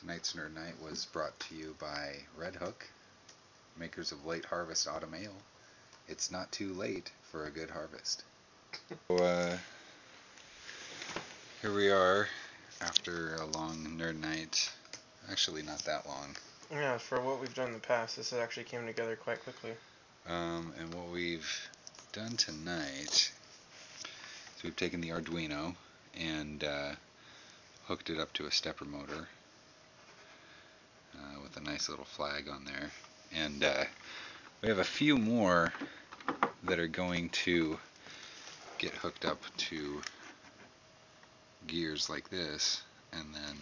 Tonight's Nerd Night was brought to you by Red Hook, makers of Late Harvest Autumn Ale. It's not too late for a good harvest. So, here we are after a long Nerd Night. Actually, not that long. Yeah, for what we've done in the past, this actually came together quite quickly. And what we've done tonight is we've taken the Arduino and hooked it up to a stepper motor with a nice little flag on there. And we have a few more that are going to get hooked up to gears like this, and then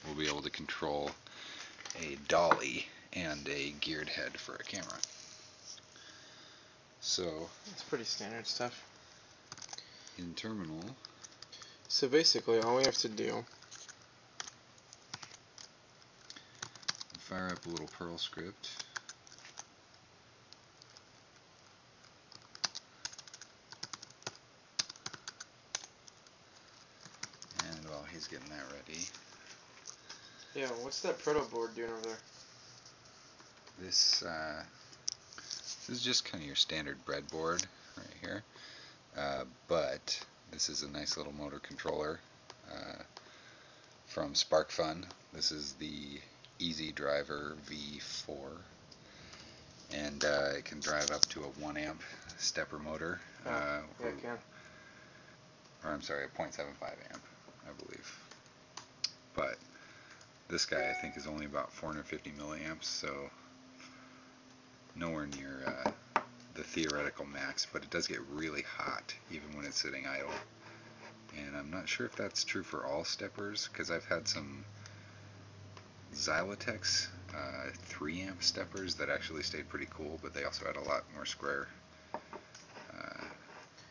we'll be able to control a dolly and a geared head for a camera. So it's pretty standard stuff. In terminal, so basically all we have to do, fire up a little Perl script. And while he's getting that ready, yeah, what's that proto board doing over there? This is just kind of your standard breadboard right here, but this is a nice little motor controller from SparkFun. This is the Easy Driver V4, and it can drive up to a 1 amp stepper motor. Yeah, it can. Or I'm sorry, a 0.75 amp, I believe. But this guy I think is only about 450 milliamps, so nowhere near the theoretical max, but it does get really hot even when it's sitting idle. And I'm not sure if that's true for all steppers, because I've had some Xylotex 3 amp steppers that actually stayed pretty cool, but they also had a lot more square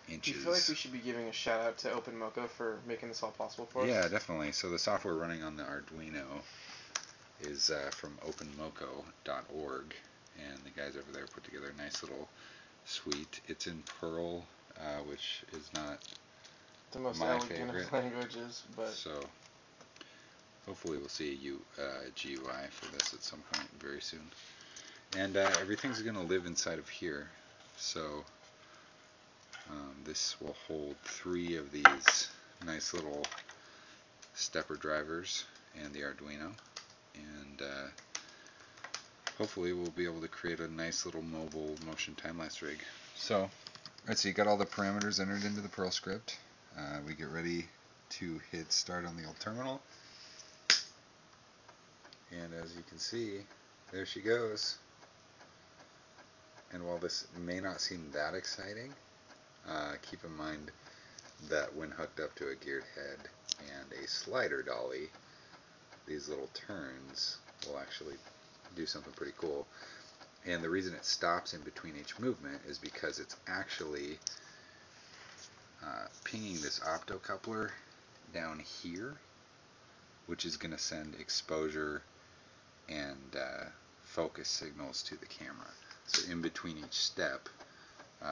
inches. Do you feel like we should be giving a shout out to OpenMoko for making this all possible for us? Yeah, definitely. So the software running on the Arduino is from openmoko.org, and the guys over there put together a nice little suite. It's in Perl, which is not the most my elegant favorite of languages, but so hopefully we'll see a GUI for this at some point very soon. And everything's going to live inside of here. So this will hold 3 of these nice little stepper drivers and the Arduino. And hopefully we'll be able to create a nice little mobile motion time-lapse rig. So, alright, so you got all the parameters entered into the Perl script. We get ready to hit start on the old terminal. And as you can see, there she goes. And while this may not seem that exciting, keep in mind that when hooked up to a geared head and a slider dolly, these little turns will actually do something pretty cool. And the reason it stops in between each movement is because it's actually pinging this optocoupler down here, which is going to send exposure and focus signals to the camera. So in between each step,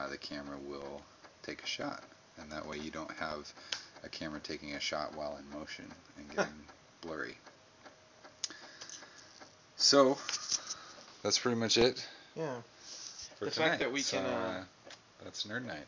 the camera will take a shot, and that way you don't have a camera taking a shot while in motion and getting blurry. So that's pretty much it. Yeah. For the tonight. fact that we can that's Nerd Night.